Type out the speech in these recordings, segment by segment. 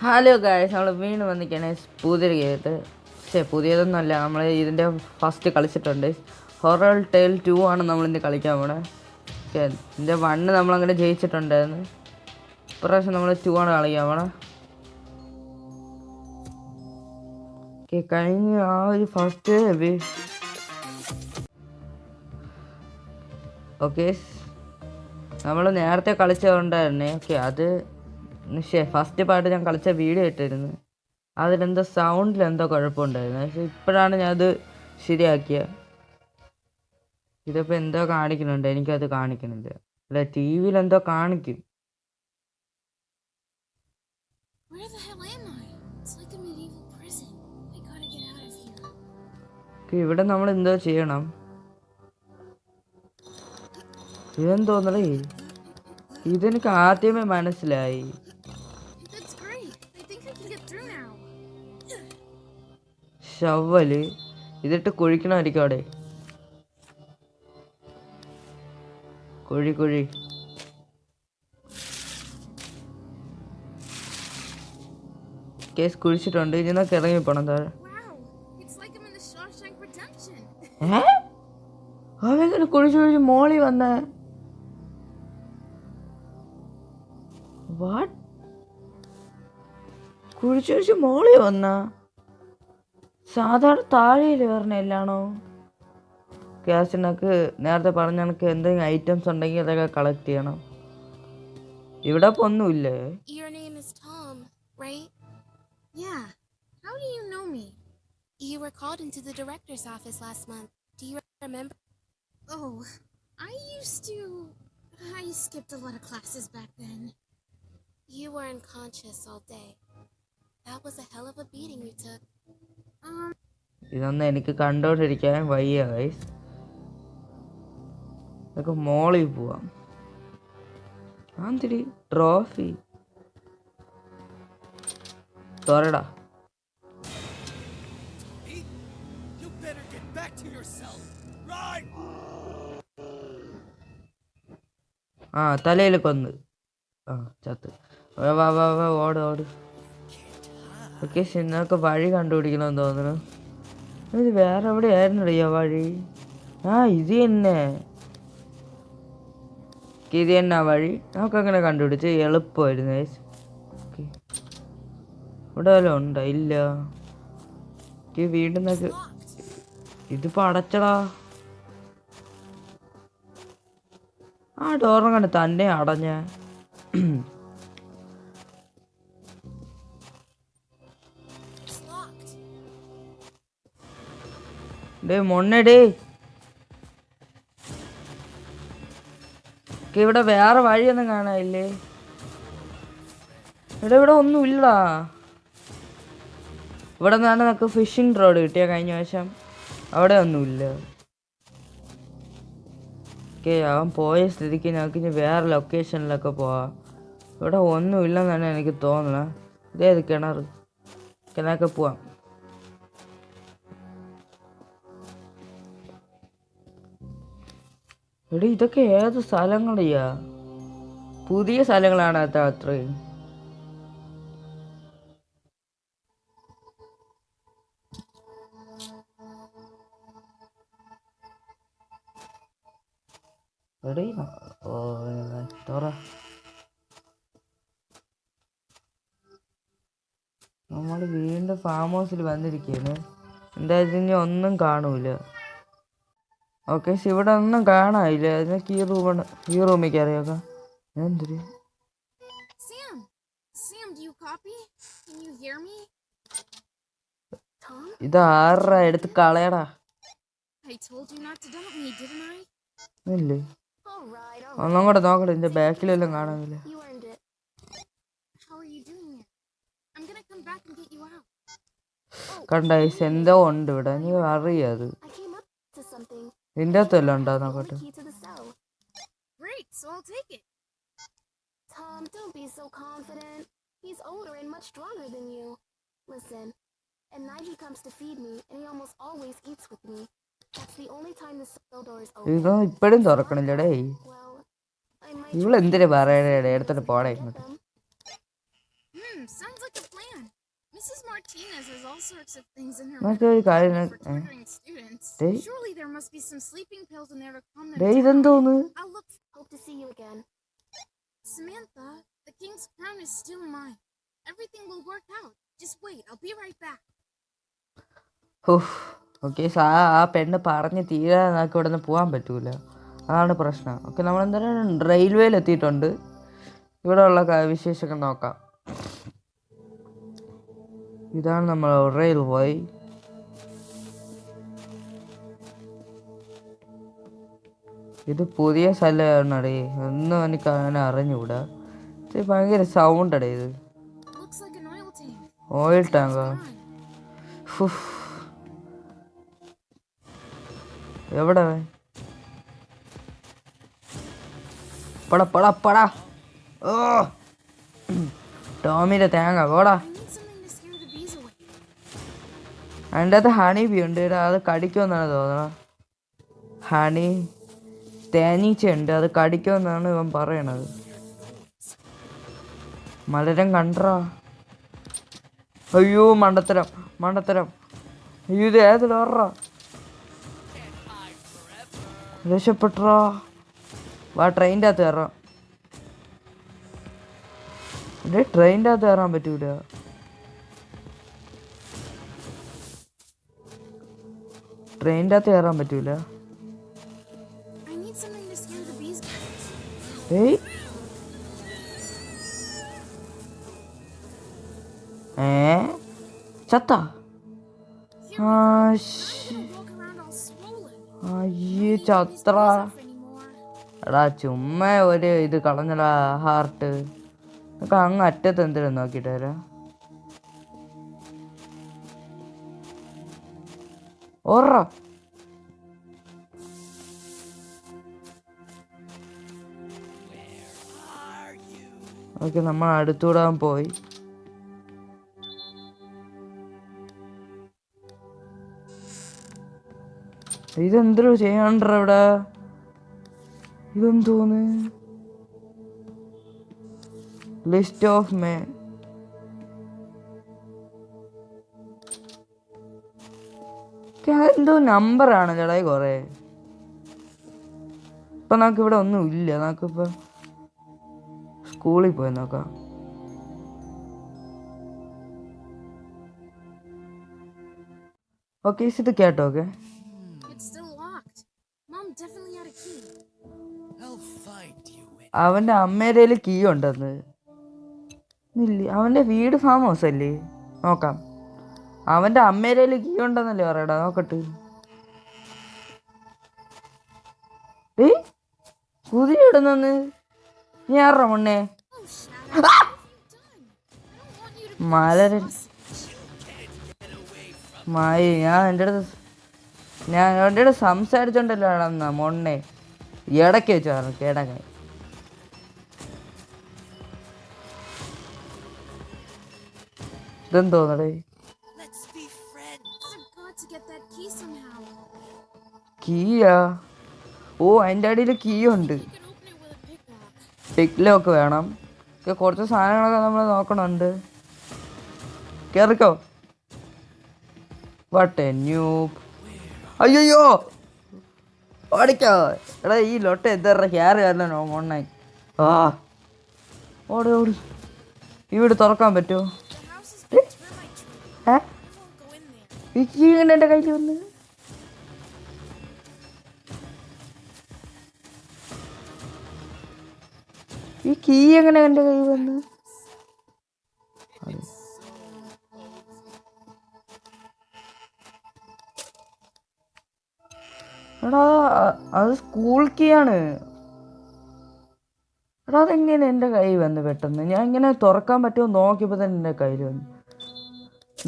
Hello guys, നമ്മൾ വീണ്ടും വന്നിരിക്കുകയാണ് പുതിയൊരു ഗെയിമായിട്ട്. പക്ഷേ പുതിയതൊന്നുമല്ല, നമ്മൾ ഇതിൻ്റെ ഫസ്റ്റ് കളിച്ചിട്ടുണ്ട്. ഹൊറർ ടെയിൽ 2 ആണ് നമ്മളിന്ന് കളിക്കാൻ പോണേ. ഓക്കെ, ഇതിൻ്റെ 1 നമ്മളങ്ങനെ ജയിച്ചിട്ടുണ്ടായിരുന്നു. ഇപ്രാവശ്യം നമ്മൾ 2 ആണ് കളിക്കാൻ പോണേ. ഓക്കെ, കഴിഞ്ഞ ആ ഒരു ഫസ്റ്റ് ഓക്കെ നമ്മൾ നേരത്തെ കളിച്ചതുകൊണ്ട് തന്നെ ഓക്കെ ഫസ്റ്റ് പാർട്ട് ഞാൻ കളിച്ച വീഡിയോ ഇട്ടിരുന്നു. അതിലെന്തോ സൗണ്ടിലെന്തോ കുഴപ്പമുണ്ടായിരുന്നു. പക്ഷേ ഇപ്പോഴാണ് ഞാനത് ശരിയാക്കിയത്. ഇതിപ്പോൾ എന്തോ കാണിക്കുന്നുണ്ട്, എനിക്കത് കാണിക്കുന്നില്ല. അല്ല, ടി വിയിൽ എന്തോ കാണിക്കും. ഇവിടെ നമ്മൾ എന്തോ ചെയ്യണം. ഇതെന്തോന്നേ, ഇതെനിക്ക് ആദ്യമേ മനസ്സിലായി. ഷവല് ഇതിട്ട് കുഴിക്കണമായിരിക്കും അവിടെ. കുഴി കേസ് കുഴിച്ചിട്ടുണ്ട്. ഇതിന്നൊക്കെ ഇറങ്ങിപ്പോണം താഴെ. അവനെ കുഴിച്ച് മോളി വന്ന വാട്ട് കുഴിച്ച് മോളി വന്ന സാധാരണ താഴെയില് പറഞ്ഞ എല്ലാണോ? ഗ്യാസിനൊക്കെ നേരത്തെ പറഞ്ഞ കണക്ക് എന്തെങ്കിലും ഐറ്റംസ് ഉണ്ടെങ്കിൽ അതൊക്കെ കളക്ട് ചെയ്യണം. ഇവിടെ ഇപ്പൊ ഒന്നുമില്ലേ? You were called into the director's office last month. Do you remember? Oh, I skipped a lot of classes back then. You were unconscious all day. That was a hell of a beating you took. ഇതൊന്നും എനിക്ക് കണ്ടോണ്ടിരിക്കാൻ വയ്യ guys. ഇതൊക്കെ മോളിൽ പോവാം. ആന്തിരി trophy തോരടാ. തലയിൽ കൊന്ന് ചത്ത്. വാ ഓട്. ഓക്കെ, സിന്നൊക്കെ വഴി കണ്ടുപിടിക്കണമെന്ന് തോന്നുന്നു. ഇത് വേറെ എവിടെ ആയിരുന്നടിയോ വഴി? ഇത് തന്നെ വഴി. നമുക്കങ്ങനെ കണ്ടുപിടിച്ച് എളുപ്പമായിരുന്നു. ഇവിടെ വല്ലതും ഉണ്ടോ? ഇല്ല. വീണ്ടും ഇതിപ്പോ അടച്ചടാ. ആ ഡോറും കണ്ട് തന്നെ അടഞ്ഞ. മൊണ്ണടേ, ഇവിടെ വേറെ വഴിയൊന്നും കാണാനില്ലേ? ഇവിടെ ഒന്നുമില്ലടാ. ഇവിടെ നിന്നാണ് നമുക്ക് ഫിഷിംഗ് റോഡ് കിട്ടിയ കഴിഞ്ഞ വർഷം. അവിടെ ഒന്നുമില്ല. ഓക്കെ, അവൻ പോയ സ്ഥിതിക്ക് ഞങ്ങൾക്ക് ഇനി വേറെ ലൊക്കേഷനിലൊക്കെ പോവാം. ഇവിടെ ഒന്നുമില്ലെന്നാണ് എനിക്ക് തോന്നുന്നത്. ഇതേത് കിണറൊക്കെ പോവാം. എടി, ഇതൊക്കെ ഏത് സ്ഥലങ്ങളെയാ? പുതിയ സ്ഥലങ്ങളാണ് അത്രയും. എടി നമ്മൾ വീണ്ടും ഫാം ഹൗസിൽ വന്നിരിക്കുകയാണ്. എന്തായാലും ഇനി ഒന്നും കാണൂല. ഓക്കെ, ഇവിടെ ഒന്നും കാണാനില്ല. അതിനൊക്കെ ഈ റൂമിൽ കയറിയേക്കാം. എന്തൊരു ഇത് ആറാ എടുത്ത് കളയടാ. ഇല്ലേ, ഒന്നും കൂടെ നോക്കട്ടെ. ഇതിന്റെ ബാക്കിലെല്ലാം കാണാനില്ല. കണ്ട എന്തോ ഉണ്ട് ഇവിടെ. നീ അറിയാത് ഇതിൻ്റെ അകത്തെല്ലാം ഉണ്ടോ നോക്കട്ടെ. Tom, don't be so confident. He's older and much stronger than you. Listen, at night he comes to feed me, and he almost always eats with me. That's the only time the cell door is open. ഇത് ഇപ്പോഴും തുറക്കണില്ലടേ. ഇവളെന്തിനാ പറയണേ? എടുത്തിട്ട് പോടേ ഇങ്ങോട്ട്. Sounds like a plan. Mrs. Martinez has all sorts of things in her നമുക്ക് ഒരു കാര്യം for torturing students. Hey. Surely there must be some sleeping pills in there to calm them day down. ഇതെന്തോന്ന് I'll look. Hope to see you again. Samantha, the king's crown is still mine. Everything will work out. Just wait. I'll be right back. Okay ആ പെണ്ണ് പറഞ്ഞ് തീരാതെ നമുക്ക് ഇവിടെ നിന്ന് പോകാൻ പറ്റൂല. അതാണ് പ്രശ്നം. ഓക്കെ നമ്മളെന്തായാലും റെയിൽവേയിൽ എത്തിയിട്ടുണ്ട്. ഇവിടെ ഉള്ള വിശേഷമൊക്കെ നോക്കാം. ഇതാണ് നമ്മൾ റെയിൽവേ. ഇത് പുതിയ സ്ഥലമാണടേ, ഒന്നും എനിക്ക് അങ്ങനെ അറിഞ്ഞുകൂടാ. ഇത് ഭയങ്കര സൗണ്ട് അടേ. ഇത് Looks like an oil tank. Oil ടാങ്കാ? എവിടെ പടാ പടാ പടാ. ഓ ടോമിൻ്റെ തേങ്ങ പോടാ. I need something to scare the bees away. അതിൻ്റെ അകത്ത് ഹണി ബി ഉണ്ട്. അത് കടിക്കുമെന്നാണ് തോന്നണം. ഹണി തേനീച്ചയുണ്ട്, അത് കടിക്കുമെന്നാണ് ഇവൻ പറയണത്. മലരം കണ്ടാ? അയ്യോ മണ്ടത്തരം മണ്ടത്തരം. അയ്യോ ഇത് ഏതിലോറാ? രക്ഷപ്പെട്ടാ. വാ ട്രെയിനിൻ്റെ അകത്ത് കയറാം. ട്രെയിനിൻ്റെ അകത്ത് കയറാൻ പറ്റൂല. ട്രെയിനിൻ്റെ അകത്ത് കയറാൻ പറ്റൂല. I need something to scare the bees away. ഏയ് ചത്ത. Here we go. I'm ശ്ശ്. gonna walk around all swollen. അയ്യേ I don't need ചത്ര. these bees off anymore. എടാ ചുമ്മാ ഒരു ഇത് കളഞ്ഞടാ ഹാർട്ട്. നമുക്ക് അങ്ങ് അറ്റത്ത് എന്തെങ്കിലും നോക്കിയിട്ട് വരാം. ഓറ ഓക്കെ നമ്മൾ അടുത്തൂടാൻ പോയി. ഇതെന്തോ ചെയ്യാണ്ട ഇവിടെ. ഇതെന്തോന്ന് ലിസ്റ്റ് ഓഫ് മേ. എന്തോ നമ്പറാണ് ചേട്ടാ കുറേ. ഇപ്പം നമുക്കിവിടെ ഒന്നും ഇല്ല. നമുക്കിപ്പോൾ സ്കൂളിൽ പോയി നോക്കാം. ഓക്കെ ഇത് കേട്ടോ. Okay It's still locked. Mom definitely had a key. I'll find you. അവൻ്റെ അമ്മേടെ കീ ഉണ്ടെന്ന് ഇല്ല. അവൻ്റെ വീട് ഫാം ഹൗസ് അല്ലേ? നോക്കാം. അവൻ്റെ അമ്മേടെ കീ ഉണ്ടെന്നല്ലേ പറയടാ. നോക്കട്ടെ. ഏയ് കുതിര ഇടുന്നെന്ന് നീ ആറ മുന്നേ. Oh, Shadow, what have you done? I don't want you to be മലരൻ sausage. മായി ഞാൻ എൻ്റെ അടുത്ത് സംസാരിച്ചോണ്ടല്ലോ എന്നാ മൊണ്ണെ. ഇടയ്ക്ക് വെച്ചു പറഞ്ഞു കിടങ്ങ. ഇതെന്തോന്നടേ? Let's be friends. I've got to get that key somehow. കീയാ? ഓ അതിൻ്റെ അടിയിൽ കീ ഉണ്ട്. You can open it with a picklock. പിക്കിലൊക്കെ വേണം. കുറച്ച് സാധനങ്ങളൊക്കെ നമ്മൾ നോക്കണുണ്ട്. കേറിക്കോ. വട്ടെ ന്യൂബ്. അയ്യോ ഓടിക്കോ. എടാ ഈ ലൊട്ട എന്താ ഹെയർ കാരണോ മൊണ്ണായി. ആ ഓടി ഓടി. ഈ വീട് തുറക്കാൻ പറ്റുമോ? The house is built termite tree. ഏ I won't go in there. ഈ കീ ഇങ്ങനെ എൻ്റെ കയ്യിൽ വന്ന്. ഈ കീ എങ്ങനെ എൻ്റെ കയ്യിൽ വന്ന്? എടാ അത് സ്കൂൾ കീ ആണ്. എടാ അതെങ്ങനെ എൻ്റെ കയ്യിൽ വന്ന് പെട്ടെന്ന്? ഞാൻ ഇങ്ങനെ തുറക്കാൻ പറ്റുമോ നോക്കിയപ്പോൾ തന്നെ എൻ്റെ കയ്യിൽ വന്നു.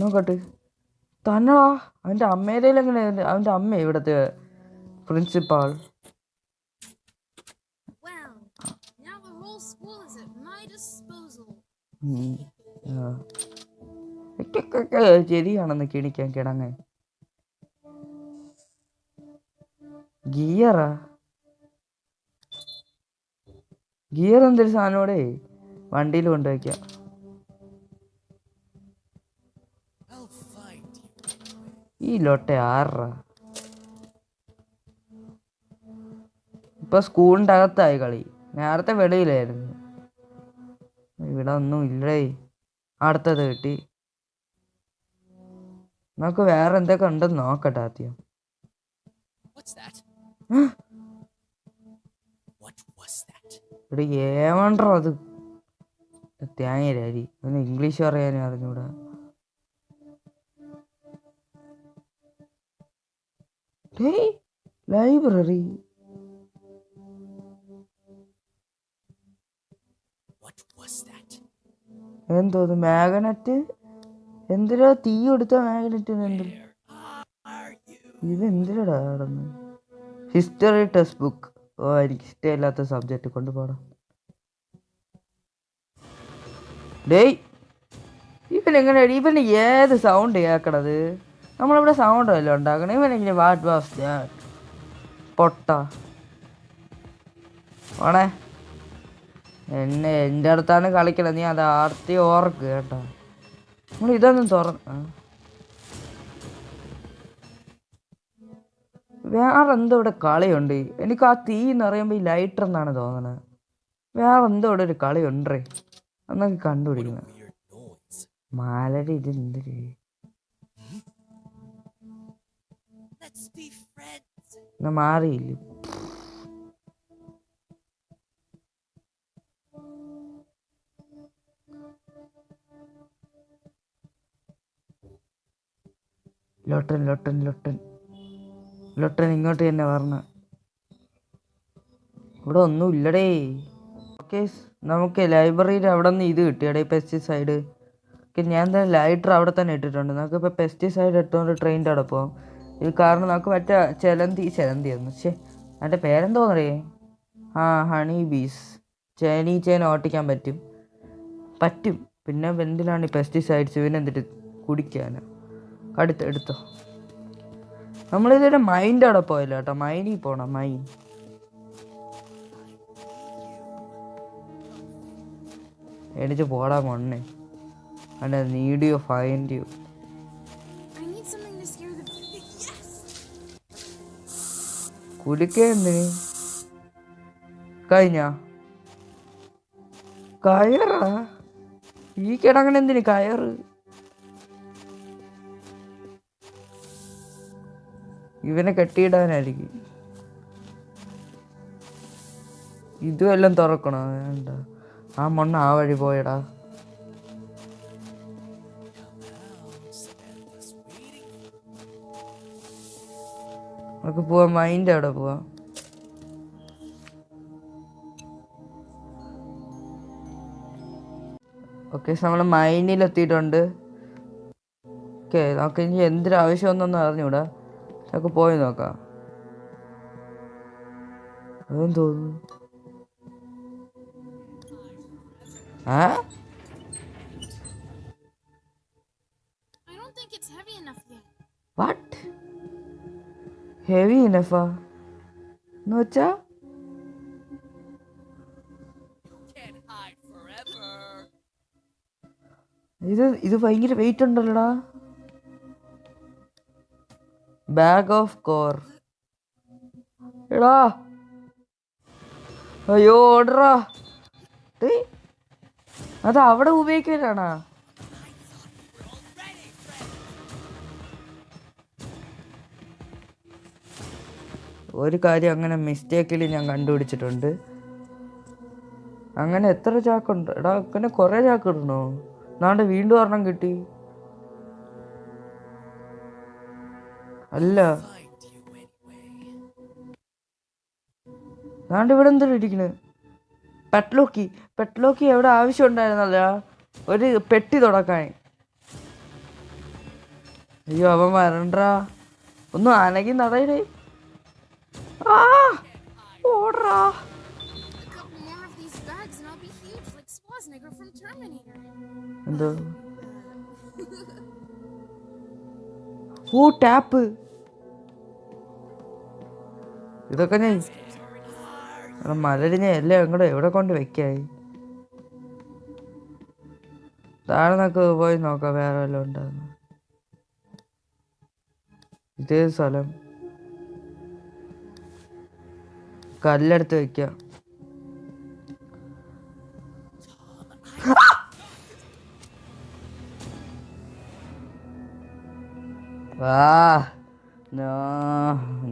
നോക്കട്ടെ തന്നെടാ. അവൻ്റെ അമ്മേടെ എങ്ങനെ? അവൻ്റെ അമ്മ ഇവിടുത്തെ principal. Well, now the whole school is at my disposal. ശരിയാണെന്ന് കിണിക്കാൻ കിടങ്ങ. ഗിയറാ? ഗിയർ എന്തൊരു സാധനോടെ വണ്ടിയിൽ കൊണ്ടുവയ്ക്കാം. I'll find you. ഈ ലോട്ടെ ആറാ ഇപ്പൊ സ്കൂളിൻ്റെ അകത്തായി കളി. നേരത്തെ വെളിയിലായിരുന്നു. ഇവിടെ ഒന്നും ഇല്ലേ. അടുത്തത് കിട്ടി. നമുക്ക് വേറെ എന്തൊക്കെ ഉണ്ടെന്ന് നോക്കട്ടെ ആദ്യം. What's that? What was that? ഇവിടെ ഏവണ്ടോ അത് തേങ്ങയിലായി. അതിന് ഇംഗ്ലീഷ് പറയാനും അറിഞ്ഞൂടാ. ലൈബ്രറി. What was that? എന്തോന്ന് മാഗ്നറ്റ്? എന്തിനാ തീ കൊടുത്ത മാഗ്നറ്റിന്? എന്ത് Are you? ഇത് എന്തിനാ നടന്ന്? History text book. ഓ, എനിക്ക് ഇഷ്ടമില്ലാത്ത സബ്ജക്റ്റ് കൊണ്ടുപോടാം. ഡേയ്, ഇവന് ഏത് സൗണ്ട് കേൾക്കണത്? നമ്മളിവിടെ സൗണ്ട് വല്ലതും ഉണ്ടാക്കണം. ഇവനെങ്ങനെ വാട്ട് വാസ് ദാറ്റ്? പൊട്ട ഓണേ, എൻ്റെ അടുത്താണ് കളിക്കണത്. നീ അത് ആർത്തി ഓർക്ക് കേട്ടോ. നമ്മൾ ഇതൊന്നും വേറെ എന്തോ ഇവിടെ കളിയുണ്ട്. എനിക്ക് ആ തീ എന്ന് പറയുമ്പോൾ ഈ ലൈറ്റർ എന്നാണ് തോന്നണത്. വേറെ എന്തോ ഇവിടെ ഒരു കളിയുണ്ടേ. എന്നൊക്കെ കണ്ടുപിടിക്കണം. Weird noise. മാലടി ഇത് എന്തൊരു Let's be friends. എന്നാ മാറിയില്ല. ലൊട്ടൻ ലൊട്ടൻ ലൊട്ടൻ ലൊട്ടൻ ഇങ്ങോട്ട് തന്നെ പറഞ്ഞ. ഇവിടെ ഒന്നും ഇല്ലടേ. ഓക്കെ, നമുക്ക് ലൈബ്രറിയിൽ അവിടെ നിന്ന് ഇത് കിട്ടിയടേ, പെസ്റ്റിസൈഡ്. ഓക്കെ, ഞാൻ എന്തായാലും ലൈറ്റർ അവിടെ തന്നെ ഇട്ടിട്ടുണ്ട്. നമുക്കിപ്പോൾ പെസ്റ്റിസൈഡ് ഇട്ടുകൊണ്ട് ട്രെയിനിൻ്റെ അവിടെ പോകാം. ഇത് കാരണം നമുക്ക് മറ്റേ ചെലന്തി ഒന്ന് അതിൻ്റെ പേരെന്തോന്നറിയേ? ഹണി ബീസ്. ചേന ഓട്ടിക്കാൻ പറ്റും. പിന്നെ എന്തിനാണ് ഈ പെസ്റ്റിസൈഡ്സ്? ഇവനെന്തിട്ട് കുടിക്കാനോ? എടുത്തോ. നമ്മളിതിൻ്റെ മൈൻ്റെ അവിടെ പോയല്ലോ കേട്ടോ. മൈനിൽ പോകണം. എനിക്ക് പോടാ മണ്ണേ. അല്ല, need you find you. I need something to scare the. Yes! കുടിക്കെന്തിന്? കഴിഞ്ഞാ കയറാ? ഈ കിടങ്ങണെന്തിന് കയറ്? ഇവനെ കെട്ടിയിടാനായിരിക്കും. ഇതും എല്ലാം തുറക്കണോ? വേണ്ട, ആ മണ്ണ് ആ വഴി പോയടാ. Samantha's waiting. നമുക്ക് പോവാം. മൈൻ്റെ അവിടെ പോവാം. ഓക്കെ, നമ്മൾ മൈനിലെത്തിയിട്ടുണ്ട്. ഓക്കെ, നമുക്ക് ഇനി എന്തൊരാവശ്യം ഒന്നൊന്നും അറിഞ്ഞൂടാ. നമുക്ക് പോയി നോക്കാം. അതെന്ന് തോന്നുന്നു. I don't think it's heavy enough yet. What? Heavy ഇനഫാ എന്ന് വെച്ചാ? Can't hide forever. ഇത് ഭയങ്കര വെയിറ്റ് ഉണ്ടല്ലോടാ. Bag of core. എടാ, അയ്യോ ഓടറാ. അത് അവിടെ ഉപയോഗിക്കാനാണാ? ഒരു കാര്യം അങ്ങനെ മിസ്റ്റേക്കിൽ ഞാൻ കണ്ടുപിടിച്ചിട്ടുണ്ട്. അങ്ങനെ എത്ര ചാക്കുണ്ട്? എടാ, അങ്ങനെ കുറേ ചാക്ക് ഇടണോ? നാണ്ട് വീണ്ടും ഒരെണ്ണം കിട്ടി. അല്ല, Find you anyway. നാണ്ട് ഇവിടെ എന്തൊരു ഇരിക്കണ്? പെട്ലോക്കി എവിടെ ആവശ്യം ഉണ്ടായിരുന്നല്ല ഒരു പെട്ടി തുടക്കാൻ. അയ്യോ, അവൻ വരണ്ടാ. ഒന്നും അനകി നടയിലേ. ഓടറാ. A couple more of these bags and I'll be huge like Schwarzenegger from Terminator. എന്തോ? ഓ, ടാപ്പ്. ഇതൊക്കെ ഞാൻ മലരിഞ്ഞ എല്ലാം ഇങ്ങോട്ട് എവിടെ കൊണ്ട് വെക്കായി? താഴെ നമുക്ക് പോയി നോക്കാം വേറെ വല്ലതും ഉണ്ടാകുന്നു. ഇതേ സ്ഥലം കല്ലെടുത്ത് വെക്കാം.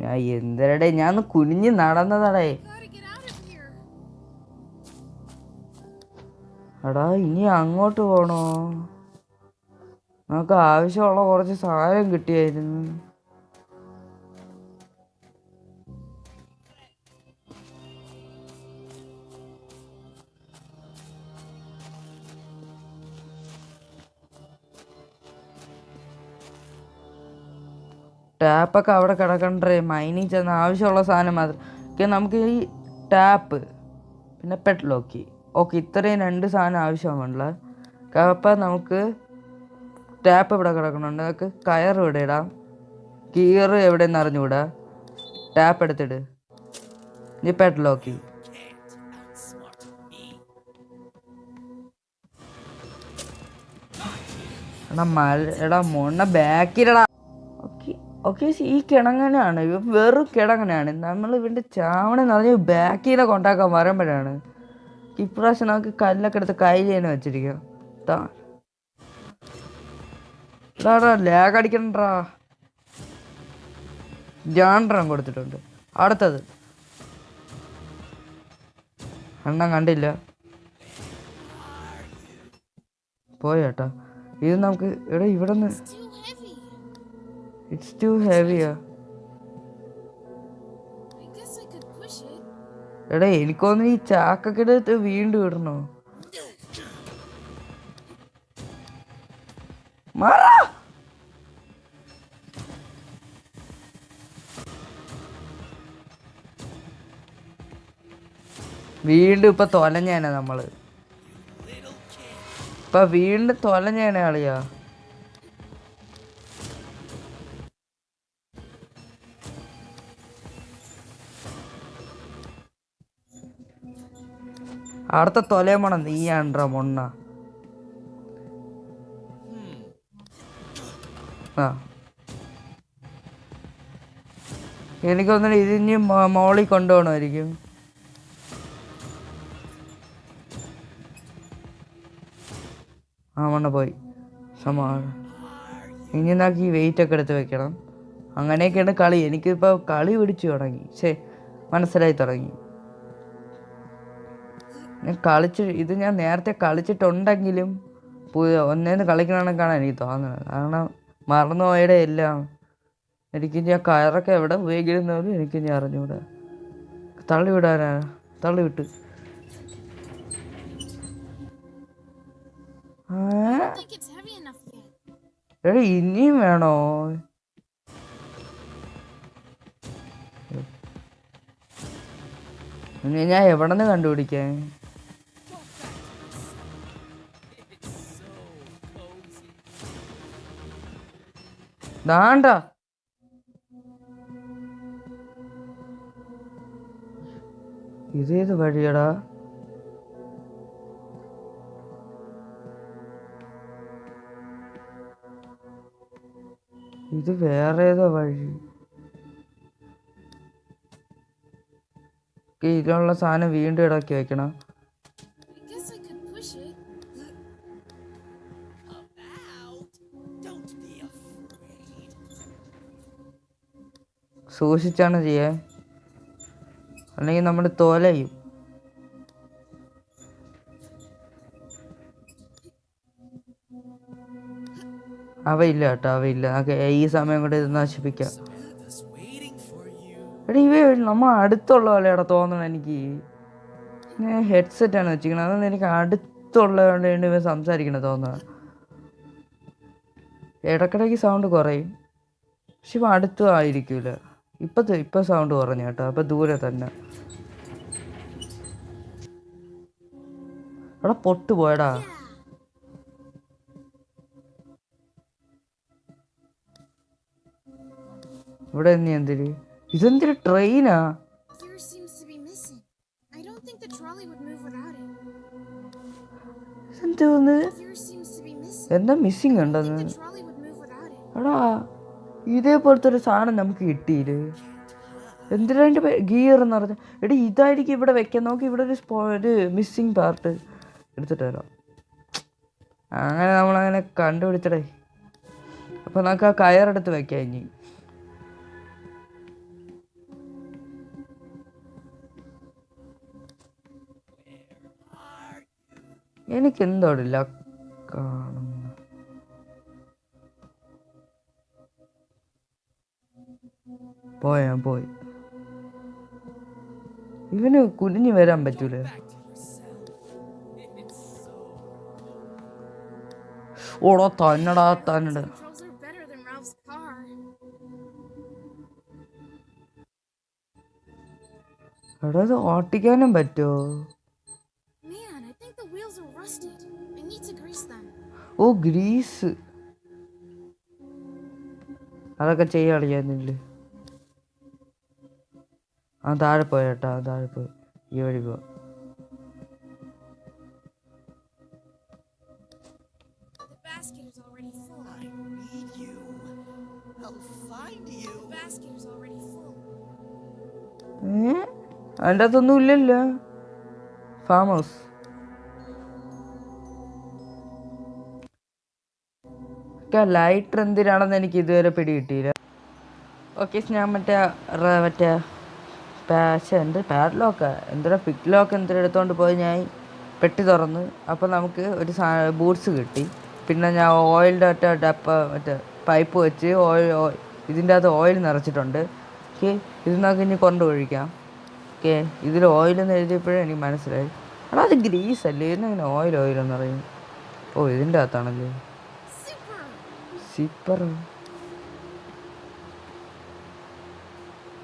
ഞാൻ എന്തരടെ ഞാൻ കുനിഞ്ഞ് നടന്നതാടേ. Gotta get out of here. എടാ ഇനി അങ്ങോട്ട് പോണോ? നമുക്ക് ആവശ്യമുള്ള കുറച്ച് സാധനം കിട്ടിയായിരുന്നു. ടാപ്പൊക്കെ അവിടെ കിടക്കണ്ടേ, മൈനിങ് ചെന്ന് ആവശ്യമുള്ള സാധനം മാത്രം. ഓക്കെ, നമുക്ക് ഈ ടാപ്പ് പിന്നെ പെറ്റ് ലോക്കി, ഓക്കെ ഇത്രയും 2 സാധനം ആവശ്യമാണുള്ള. അപ്പം നമുക്ക് ടാപ്പ് ഇവിടെ കിടക്കണുണ്ട്, നമുക്ക് കയർ ഇവിടെ ഇടാം. ഗിയർ എവിടെയെന്ന് അറിഞ്ഞുകൂടാ. ടാപ്പ് എടുത്തിട്. ഇനി പെറ്റ് ലോക്കി. എടാ മൊണ്ണ ബാക്കിലടാ. ഓക്കെ ഈ കിണങ്ങനാണ്, ഇവ വെറും കിണങ്ങനാണ്. നമ്മൾ ഇവൻ്റെ ചാവണെന്ന് പറഞ്ഞ് ബാക്കിലെ കൊണ്ടാക്കാൻ വരുമ്പോഴാണ്. ഇപ്രാവശ്യം നമുക്ക് കല്ലൊക്കെ എടുത്ത് കയ്യിൽ തന്നെ വെച്ചിരിക്കാം. ലാഗ് അടിക്കണ്ടാ. ജാൻഡ്രം കൊടുത്തിട്ടുണ്ട്. അടുത്തത് അണ്ണൻ കണ്ടില്ല, പോയേട്ടാ. ഇത് നമുക്ക് എടാ ഇവിടെ നിന്ന് It's too heavy. It's too ഹെവിയാ. I guess I could push it. എടാ എനിക്കൊന്ന് ഈ ചാക്കൊക്കെ എടുത്ത് വീണ്ടും ഇടണോ? മാറാ. വീണ്ടും ഇപ്പൊ തൊലഞ്ഞേനെ നമ്മള്. ഇപ്പൊ വീണ്ടും തൊലഞ്ഞേനെ കളിയാ. അടുത്ത തൊലയമ്മണം നീയാണ്ട്ര മൊണ്ണ. ആ എനിക്കൊന്നും ഇതിന് മോളിൽ കൊണ്ടുപോകണമായിരിക്കും. ആ മണ്ണ പോയി. ഇനി നമുക്ക് ഈ വെയിറ്റ് ഒക്കെ എടുത്ത് വെക്കണം. അങ്ങനെയൊക്കെയാണ് കളി. എനിക്കിപ്പോൾ കളി പിടിച്ചു തുടങ്ങി. മനസ്സിലായി തുടങ്ങി. ഞാൻ നേരത്തെ കളിച്ചിട്ടുണ്ടെങ്കിലും ഒന്നേന്ന് കളിക്കണമെന്നൊക്കെയാണ് എനിക്ക് തോന്നുന്നത്. കാരണം മറന്നുപോയുടെ എല്ലാം എനിക്ക് ഞാൻ കയറൊക്കെ എവിടെ ഉപയോഗിക്കുന്നതും എനിക്ക് ഞാൻ അറിഞ്ഞൂടാ. തള്ളിവിടാനാ, തള്ളിവിട്ട്. എടാ ഇനിയും വേണോ? ഞാൻ എവിടെ നിന്ന് കണ്ടുപിടിക്കാൻ? ദാണ്ട ഇതേത് വഴിയടാ? ഇത് വേറെ ഏതോ വഴി. ഇതിലുള്ള സാധനം വീണ്ടും ഇടക്കി വെക്കണം. സൂക്ഷിച്ചാണ് ചെയ്യേ, അല്ലെങ്കിൽ നമ്മൾ തോലയും. അവയില്ല കേട്ടോ, അവയില്ല. നമുക്ക് ഈ സമയം കൊണ്ട് ഇത് നശിപ്പിക്കാം. എടാ ഇവ നമ്മൾ അടുത്തുള്ള പോലെയാടാ തോന്നണം എനിക്ക്. ഞാൻ ഹെഡ്സെറ്റാണ് വെച്ചിരിക്കുന്നത്, അതുകൊണ്ട് എനിക്ക് അടുത്തുള്ളതുകൊണ്ട് ഇവ സംസാരിക്കണത് തോന്നണം. ഇടയ്ക്കിടയ്ക്ക് സൗണ്ട് കുറയും, പക്ഷെ ഇപ്പം അടുത്തും ആയിരിക്കൂല. ഇപ്പം സൗണ്ട് കുറഞ്ഞു കേട്ടോ. അപ്പം ദൂരെ തന്നെ. എടാ പൊട്ട് പോയടാ. ഇവിടെ നീ എന്തിര്? ഇതെന്തൊരു ട്രെയിനാ? എന്താ മിസ്സിങ് ഉണ്ടെന്ന്? എടാ ഇതേപോലത്തെ ഒരു സാധനം നമുക്ക് കിട്ടിയില്ലേ? എന്തിനാ അതിൻ്റെ ഗിയർ എന്ന് പറഞ്ഞാൽ? എടി ഇതായിരിക്കും ഇവിടെ വെക്കാൻ. നോക്കി ഇവിടെ ഒരു മിസ്സിങ് പാർട്ട് എടുത്തിട്ട് വരാം. അങ്ങനെ നമ്മളങ്ങനെ കണ്ടുപിടിച്ചടേ. അപ്പം നമുക്ക് ആ കയറെടുത്ത് വെക്കാം ഇനി. എനിക്കെന്തോടില്ല കാണുന്നു. പോയി ഇവന് കുനിഞ്ഞു വരാൻ പറ്റൂല. ഓടോ തന്നടാ Thannada. Controls are better than Ralph's car. എടാ ഇത് ഓട്ടിക്കാനും പറ്റുമോ? Man, I think the wheels are rusted. I need to grease them. ഓ ഗ്രീസ്. അതൊക്കെ ചെയ്യാളിയാന്നില്ലേ? ആ താഴെ പോയി കേട്ടോ, താഴെ പോയി. ഈ വഴി പോ. The basket is already full. I need you. I'll find you. The basket is already full. അതിൻ്റെ അകത്തൊന്നും ഇല്ലല്ലോ. Farm house. ലൈറ്റർ എന്തിനാണെന്ന് എനിക്ക് ഇതുവരെ പിടികിട്ടിയില്ല. ഓക്കെ, ഞാൻ മറ്റേ എൻ്റെ പാഡ്ലോക്ക് എന്തൊരു പിക്ക് ലോക്ക് എന്തൊരു എടുത്തുകൊണ്ട് പോയി ഞാൻ പെട്ടി തുറന്ന്. അപ്പോൾ നമുക്ക് ഒരു ബൂട്ട്സ് കിട്ടി. പിന്നെ ഞാൻ ഓയിലിൻ്റെ മറ്റേ പൈപ്പ് വെച്ച് ഇതിൻ്റെ അകത്ത് ഓയിൽ നിറച്ചിട്ടുണ്ട്. ഓക്കെ, ഇത് നമുക്ക് ഇനി കൊണ്ടൊഴിക്കാം. ഓക്കെ, ഇതിൽ ഓയിലെന്ന് എഴുതിയപ്പോഴേ എനിക്ക് മനസ്സിലായി. എടാ അത് ഗ്രീസ് അല്ലേ, ഇതിനങ്ങനെ ഓയിലെന്ന് പറയും. ഓ ഇതിൻ്റെ അകത്താണല്ലേ സിപ്പർ.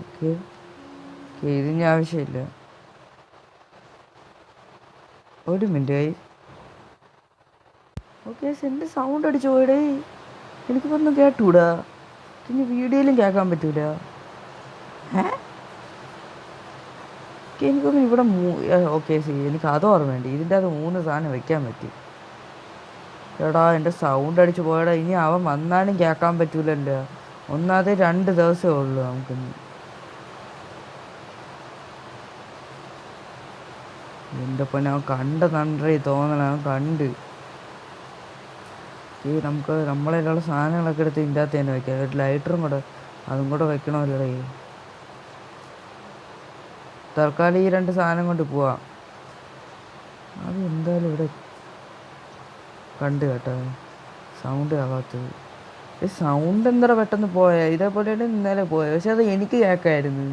ഓക്കെ, ഇതിന് ആവശ്യമില്ല. ഒരു മിനിറ്റ് ആയി. ഓക്കെ, എൻ്റെ സൗണ്ട് അടിച്ചു പോയടേ. എനിക്കിപ്പൊന്നും കേട്ടൂടാ. ഇനി വീഡിയോയിലും കേൾക്കാൻ പറ്റൂല. എനിക്കൊന്നും ഇവിടെ ഓക്കെ എനിക്ക് അത് ഓർമ്മയുണ്ട്. ഇതിൻ്റെ അത് 3 സാധനം വെക്കാൻ പറ്റി. എടാ എൻ്റെ സൗണ്ട് അടിച്ചു പോയടാ. ഇനി അവൻ വന്നാലും കേൾക്കാൻ പറ്റൂലല്ലോ. ഒന്നാമത് 2 ദിവസമേ ഉള്ളൂ നമുക്കിന്ന്. എൻ്റെ പൊന്നെ അവൻ കണ്ട നன்றേ തോന്നണം. അവൻ കണ്ട് നമുക്ക് നമ്മളെല്ലാം സാധനങ്ങളൊക്കെ എടുത്ത് ഇതിൻ്റെ അകത്ത് തന്നെ വെക്കാം. ഒരു ലൈറ്ററും കൂടെ അതും കൂടെ വെക്കണമല്ലോ. തൽക്കാലം ഈ 2 സാധനം കൊണ്ട് പോവാം. അത് എന്തായാലും ഇവിടെ കണ്ട് കേട്ടോ സൗണ്ട് ആവാത്തത്. സൗണ്ട് എന്താ പെട്ടെന്ന് പോയാ? ഇതേപോലെയാണ് ഇന്നലെ പോയത്. പക്ഷെ അത് എനിക്ക് കേൾക്കായിരുന്നു.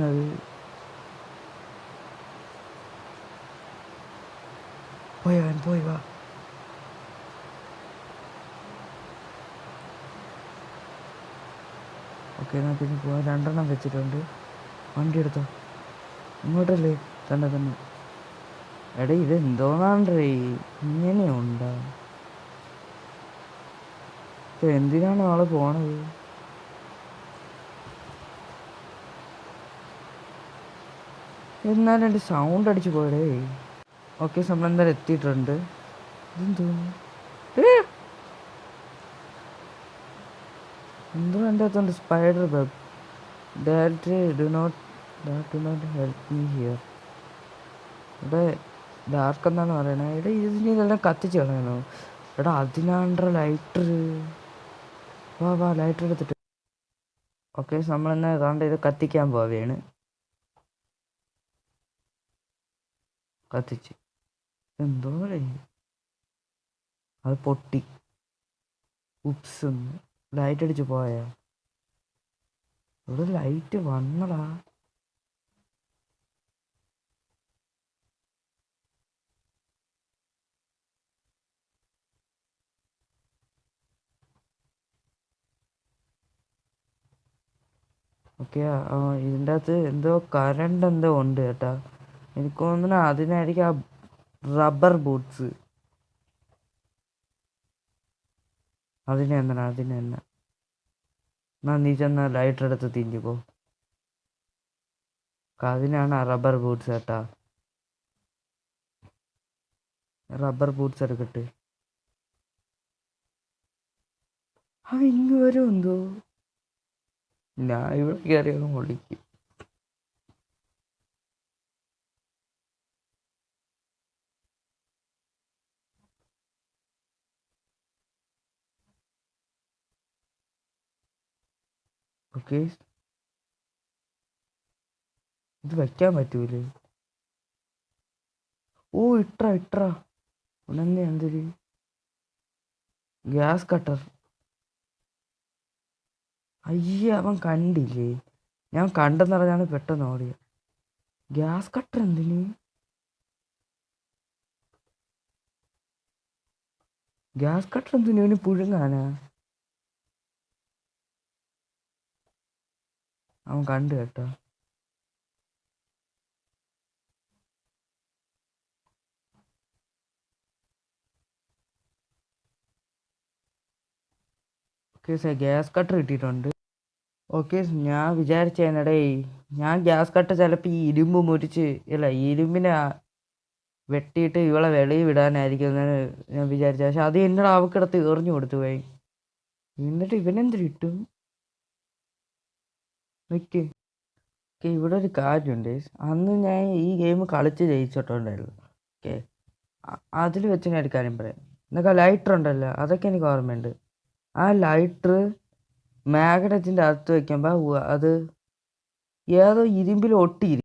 അത് പോയി വാ. ഓക്കെ, എന്നാൽ പിന്നെ പോവാൻ 2 എണ്ണം വെച്ചിട്ടുണ്ട്. വണ്ടി എടുത്തോ. ഇങ്ങോട്ടല്ലേ? തന്നെ എടാ ഇത് എന്തോന്നാണ്ടേ ഇങ്ങനെയുണ്ടോ? എന്തിനാണ് ആള് പോണത്? എന്നാലും എൻ്റെ സൗണ്ട് അടിച്ചു പോയടേ. ഓക്കെ, നമ്മളെന്തായാലും എത്തിയിട്ടുണ്ട്. എന്തോ എൻ്റെ അകത്തുണ്ട് spider web. Direct do not help me here. ഇവിടെ ഡാർക്ക് എന്നാണ് പറയണത്. എടാ ഇതിന് ഇതെല്ലാം കത്തിച്ച് കളയണോ? എടാ അതിനാണ്ട ലൈറ്റർ. വാ ലൈറ്റർ എടുത്തിട്ട്. ഓക്കെ, നമ്മളെന്നാ ഏതാണ്ട് ഇത് കത്തിക്കാൻ പോവുകയാണ്. കത്തിച്ച് എന്തോ അത് പൊട്ടി. ഉപ്സ് ലൈറ്റ് അടിച്ച് പോയാ? ഇവിടെ ലൈറ്റ് വന്നടാ. ഓക്കെ, ഇതിൻ്റെ അകത്ത് എന്തോ കറണ്ട് എന്തോ ഉണ്ട് കേട്ടാ. എനിക്ക് തോന്നുന്നു അതിനായിരിക്കും ആ റബ്ബർ ബൂട്ട്സ്. അതിന് തന്നെ എന്നാ നീ ചെന്ന ലൈറ്റർ എടുത്ത് തിരിഞ്ഞു. അതിനാണ് ആ റബ്ബർ ബൂട്ട്സ് കേട്ടാ. റബ്ബർ ബൂട്ട്സ് എടുക്കട്ടെ. അവൻ ഇങ്ങ് വരും എന്തോ. ഞാൻ ഇവിടെ കയറി അങ്ങ് പൊളിക്കും. ഓക്കെ, ഇത് വയ്ക്കാൻ പറ്റൂലേ? ഓ ഇട്രാ ഉടനെ എന്തൊരു ഗ്യാസ് കട്ടർ. അയ്യേ അവൻ കണ്ടില്ലേ? ഞാൻ കണ്ടെന്ന് പറഞ്ഞാണ് പെട്ടെന്ന് ഓടിയ. ഗ്യാസ് കട്ടർ എന്തിന്? ഗ്യാസ് കട്ടർ എന്തിനു? ഇവന് പുഴുങ്ങാനാ? അവൻ കണ്ടു കേട്ടോ. ഓക്കെ സാർ, ഗ്യാസ് കട്ടർ കിട്ടിയിട്ടുണ്ട്. ഓക്കെ, ഞാൻ വിചാരിച്ചേനടേ, ഞാൻ ഗ്യാസ് കട്ടർ ചിലപ്പോൾ ഈ ഇരുമ്പ് മുറിച്ച് അല്ല ഇരുമ്പിനെ വെട്ടിയിട്ട് ഇവളെ വെളിയിൽ വിടാനായിരിക്കും എന്നാണ് ഞാൻ വിചാരിച്ചത്. പക്ഷെ അത് എന്നോട് അവക്കിടത്ത് എറിഞ്ഞു കൊടുത്തു പോയി. എന്നിട്ട് ഇവനെന്തിനു കിട്ടും? ഓക്കെ ഓക്കെ, ഇവിടെ ഒരു കാര്യമുണ്ട്. അന്ന് ഞാൻ ഈ ഗെയിം കളിച്ച് ജയിച്ചിട്ടുണ്ടായിരുന്നു. ഓക്കെ, അതിൽ വെച്ച് ഞാൻ ഒരു കാര്യം പറയാം. എന്നൊക്കെ ലൈറ്റർ ഉണ്ടല്ലോ, അതൊക്കെ എനിക്ക് ഓർമ്മയുണ്ട്. ആ ലൈറ്റർ മാഗ്നറ്റിൻ്റെ അകത്ത് വയ്ക്കുമ്പോൾ അത് ഏതോ ഇരുമ്പിൽ ഒട്ടിയിരിക്കും.